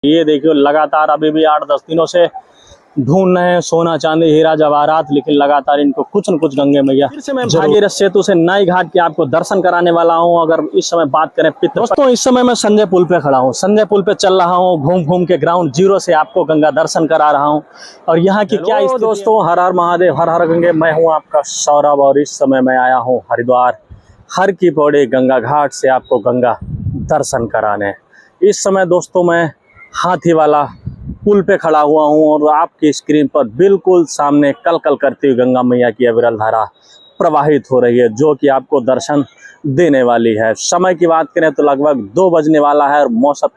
ये देखियो लगातार अभी भी 8-10 दिनों से ढूंढ रहे हैं सोना चांदी हीरा जवाहरात, लेकिन लगातार इनको कुछ न कुछ गंगे मैया फिर से मैं भागीरथ सेतु से नाई घाट के आपको दर्शन कराने वाला हूं। अगर इस समय बात करें दोस्तों, इस समय मैं संजय पुल पे खड़ा हूं, संजय पुल पे चल रहा हूं, घूम घूम के ग्राउंड जीरो से आपको गंगा दर्शन करा रहा हूं। और यहाँ की क्या दोस्तों, हर हर महादेव, हर हर गंगे। मैं हूँ आपका सौरभ और इस समय मैं आया हूँ हरिद्वार हर की पौड़ी गंगा घाट से आपको गंगा दर्शन कराने। इस समय दोस्तों मैं हाथी वाला पुल पे खड़ा हुआ हूं और आपकी स्क्रीन पर बिल्कुल सामने कल कल करती हुई गंगा मैया की अविरल धारा प्रवाहित हो रही है, जो कि आपको दर्शन देने वाली है। समय की बात करें तो लगभग 2 बजने वाला है और मौसम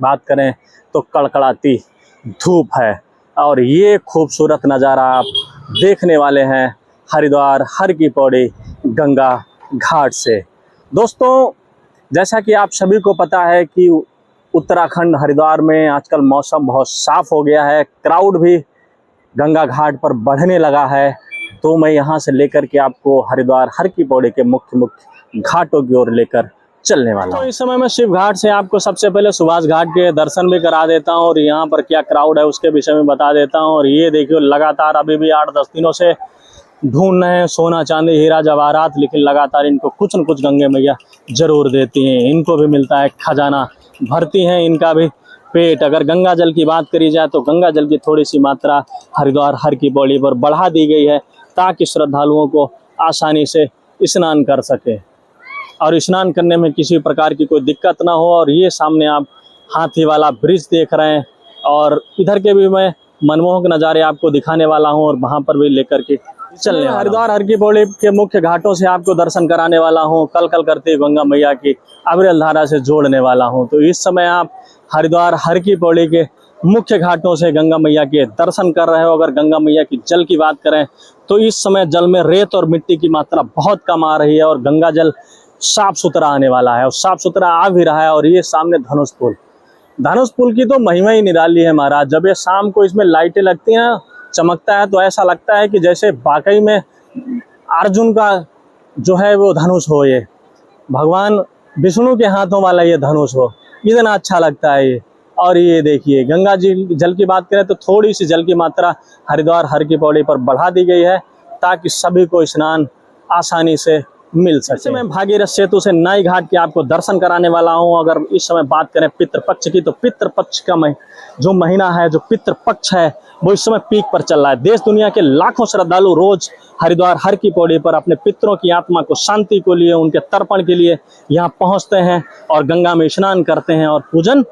बात करें तो कड़कड़ाती धूप है। और ये खूबसूरत नज़ारा आप देखने वाले हैं हरिद्वार हर की पौड़ी गंगा घाट से। दोस्तों, जैसा कि आप सभी को पता है कि उत्तराखंड हरिद्वार में आजकल मौसम बहुत साफ़ हो गया है, क्राउड भी गंगा घाट पर बढ़ने लगा है। तो मैं यहाँ से लेकर के आपको हरिद्वार हर की पौड़ी के मुख्य घाटों की ओर लेकर चलने वाला हूँ। तो इस समय मैं शिव घाट से आपको सबसे पहले सुभाष घाट के दर्शन भी करा देता हूँ और यहाँ पर क्या क्राउड है उसके विषय में बता देता हूँ। और ये देखियो लगातार अभी भी 8-10 दिनों से ढूंढ रहे हैं सोना चांदी हीरा जवाहरात, लेकिन लगातार इनको कुछ न कुछ गंगे मैया जरूर देती हैं। इनको भी मिलता है खजाना, भरती हैं इनका भी पेट। अगर गंगा जल की बात करी जाए तो गंगा जल की थोड़ी सी मात्रा हरिद्वार हर की पौड़ी पर बढ़ा दी गई है, ताकि श्रद्धालुओं को आसानी से स्नान कर सके और स्नान करने में किसी प्रकार की कोई दिक्कत ना हो। और ये सामने आप हाथी वाला ब्रिज देख रहे हैं और इधर के भी मैं मनमोहक नज़ारे आपको दिखाने वाला हूँ और वहाँ पर भी लेकर के चलने। हरिद्वार हर की पौड़ी के मुख्य घाटों से आपको दर्शन कराने वाला हूँ, कल कल करते गंगा मैया की अविरल धारा से जोड़ने वाला हूँ। तो इस समय आप हरिद्वार हर की पौड़ी के मुख्य घाटों से गंगा मैया के दर्शन कर रहे हो। अगर गंगा मैया की जल की बात करें तो इस समय जल में रेत और मिट्टी की मात्रा बहुत कम आ रही है और गंगा जल साफ सुथरा आने वाला है और साफ सुथरा आ भी रहा है। और ये सामने धनुष पुल की तो महिमा ही निराली है महाराज। जब ये शाम को इसमें लाइटें लगती हैं, चमकता है, तो ऐसा लगता है कि जैसे वाकई में अर्जुन का जो है वो धनुष हो, ये भगवान विष्णु के हाथों वाला ये धनुष हो, इतना अच्छा लगता है ये। और ये देखिए गंगा जी जल की बात करें तो थोड़ी सी जल की मात्रा हरिद्वार हर की पौड़ी पर बढ़ा दी गई है, ताकि सभी को स्नान आसानी से मिल सके। मैं भागीरथ सेतु से नाई घाट के आपको दर्शन कराने वाला हूं। अगर इस समय बात करें पितृपक्ष की, तो पितृपक्ष का जो महीना है, जो पितृपक्ष है, वो इस समय पीक पर चल रहा है। देश दुनिया के लाखों श्रद्धालु रोज हरिद्वार हर की पौड़ी पर अपने पितरों की आत्मा को शांति के लिए, उनके तर्पण के लिए यहाँ पहुँचते हैं और गंगा में स्नान करते हैं और पूजन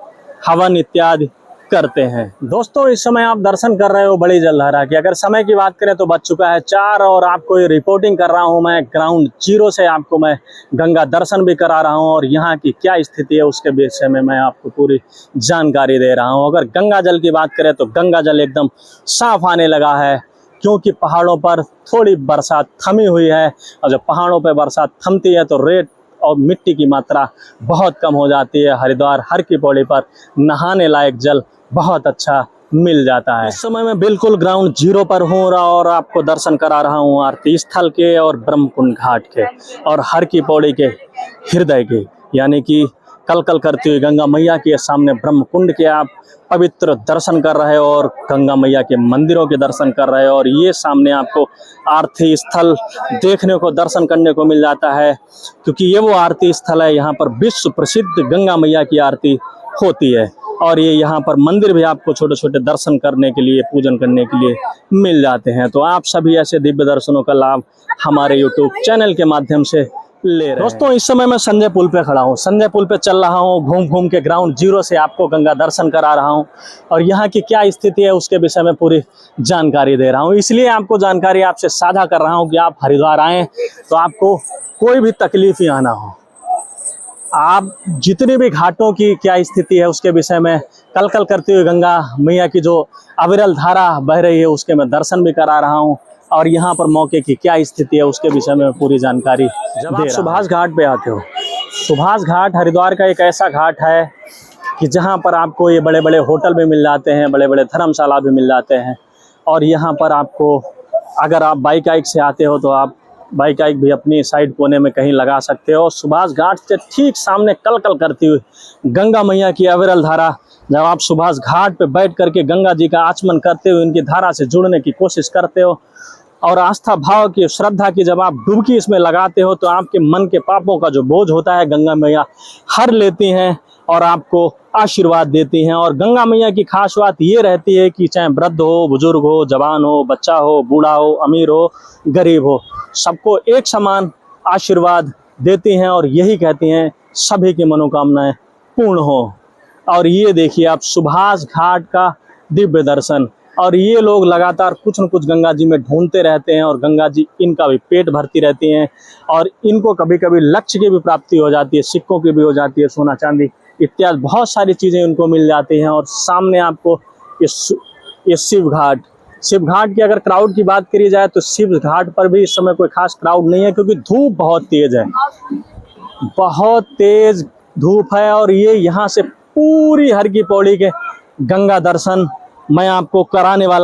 हवन इत्यादि करते हैं। दोस्तों, इस समय आप दर्शन कर रहे हो बड़ी जलधारा की। अगर समय की बात करें तो बज चुका है 4 और आपको ये रिपोर्टिंग कर रहा हूं मैं ग्राउंड जीरो से। आपको मैं गंगा दर्शन भी करा रहा हूं और यहाँ की क्या स्थिति है उसके विषय में मैं आपको पूरी जानकारी दे रहा हूं। अगर गंगा जल की बात करें तो गंगा जल एकदम साफ आने लगा है, क्योंकि पहाड़ों पर थोड़ी बरसात थमी हुई है और जब पहाड़ों पर बरसात थमती है तो रेत और मिट्टी की मात्रा बहुत कम हो जाती है। हरिद्वार हर की पौड़ी पर नहाने लायक जल बहुत अच्छा मिल जाता है। इस समय मैं बिल्कुल ग्राउंड जीरो पर हूँ और आपको दर्शन करा रहा हूँ आरती स्थल के और ब्रह्मकुंड घाट के और हर की पौड़ी के हृदय के, यानी कि कल कल करती हुई गंगा मैया के सामने ब्रह्मकुंड के आप पवित्र दर्शन कर रहे हो और गंगा मैया के मंदिरों के दर्शन कर रहे हो। और ये सामने आपको आरती स्थल देखने को, दर्शन करने को मिल जाता है, क्योंकि ये वो आरती स्थल है, यहाँ पर विश्व प्रसिद्ध गंगा मैया की आरती होती है। और ये यहाँ पर मंदिर भी आपको छोटे छोटे दर्शन करने के लिए, पूजन करने के लिए मिल जाते हैं। तो आप सभी ऐसे दिव्य दर्शनों का लाभ हमारे YouTube चैनल के माध्यम से ले रहे हैं। दोस्तों, इस समय मैं संजय पुल पे खड़ा हूँ, संजय पुल पे चल रहा हूँ, घूम घूम के ग्राउंड जीरो से आपको गंगा दर्शन करा रहा हूँ और यहाँ की क्या स्थिति है उसके विषय में पूरी जानकारी दे रहा हूँ। इसलिए आपको जानकारी आपसे साझा कर रहा हूँ कि आप हरिद्वार आएँ तो आपको कोई भी तकलीफ ही आना हो, आप जितने भी घाटों की क्या स्थिति है उसके विषय में कल कल करते हुए गंगा मैया की जो अविरल धारा बह रही है उसके मैं दर्शन भी करा रहा हूँ और यहाँ पर मौके की क्या स्थिति है उसके विषय में पूरी जानकारी दे रहा हूं। सुभाष घाट पे आते हो, सुभाष घाट हरिद्वार का एक ऐसा घाट है कि जहाँ पर आपको ये बड़े बड़े होटल भी मिल जाते हैं, बड़े बड़े धर्मशाला भी मिल जाते हैं। और यहाँ पर आपको अगर आप बाइक से आते हो तो आप बाइक भी अपनी साइड कोने में कहीं लगा सकते हो। सुभाष घाट से ठीक सामने कल कल करती हुई गंगा मैया की अविरल धारा जब आप सुभाष घाट पे बैठ करके गंगा जी का आचमन करते हो, इनकी धारा से जुड़ने की कोशिश करते हो और आस्था भाव की, श्रद्धा की जब आप डुबकी इसमें लगाते हो तो आपके मन के पापों का जो बोझ होता है गंगा मैया हर लेती हैं और आपको आशीर्वाद देती हैं। और गंगा मैया की खास बात ये रहती है कि चाहे वृद्ध हो, बुजुर्ग हो, जवान हो, बच्चा हो, बूढ़ा हो, अमीर हो, गरीब हो, सबको एक समान आशीर्वाद देती हैं और यही कहती हैं सभी की मनोकामनाएं पूर्ण हो। और ये देखिए आप सुभाष घाट का दिव्य दर्शन, और ये लोग लगातार कुछ न कुछ गंगा जी में ढूंढते रहते हैं और गंगा जी इनका भी पेट भरती रहती हैं और इनको कभी कभी लक्ष्य की भी प्राप्ति हो जाती है, सिक्कों की भी हो जाती है, सोना चांदी इत्यादि बहुत सारी चीज़ें उनको मिल जाती हैं। और सामने आपको ये शिव घाट की अगर क्राउड की बात करी जाए तो शिव घाट पर भी इस समय कोई खास क्राउड नहीं है, क्योंकि धूप बहुत तेज है, बहुत तेज धूप है। और ये यहाँ से पूरी हर की पौड़ी के गंगा दर्शन मैं आपको कराने वाला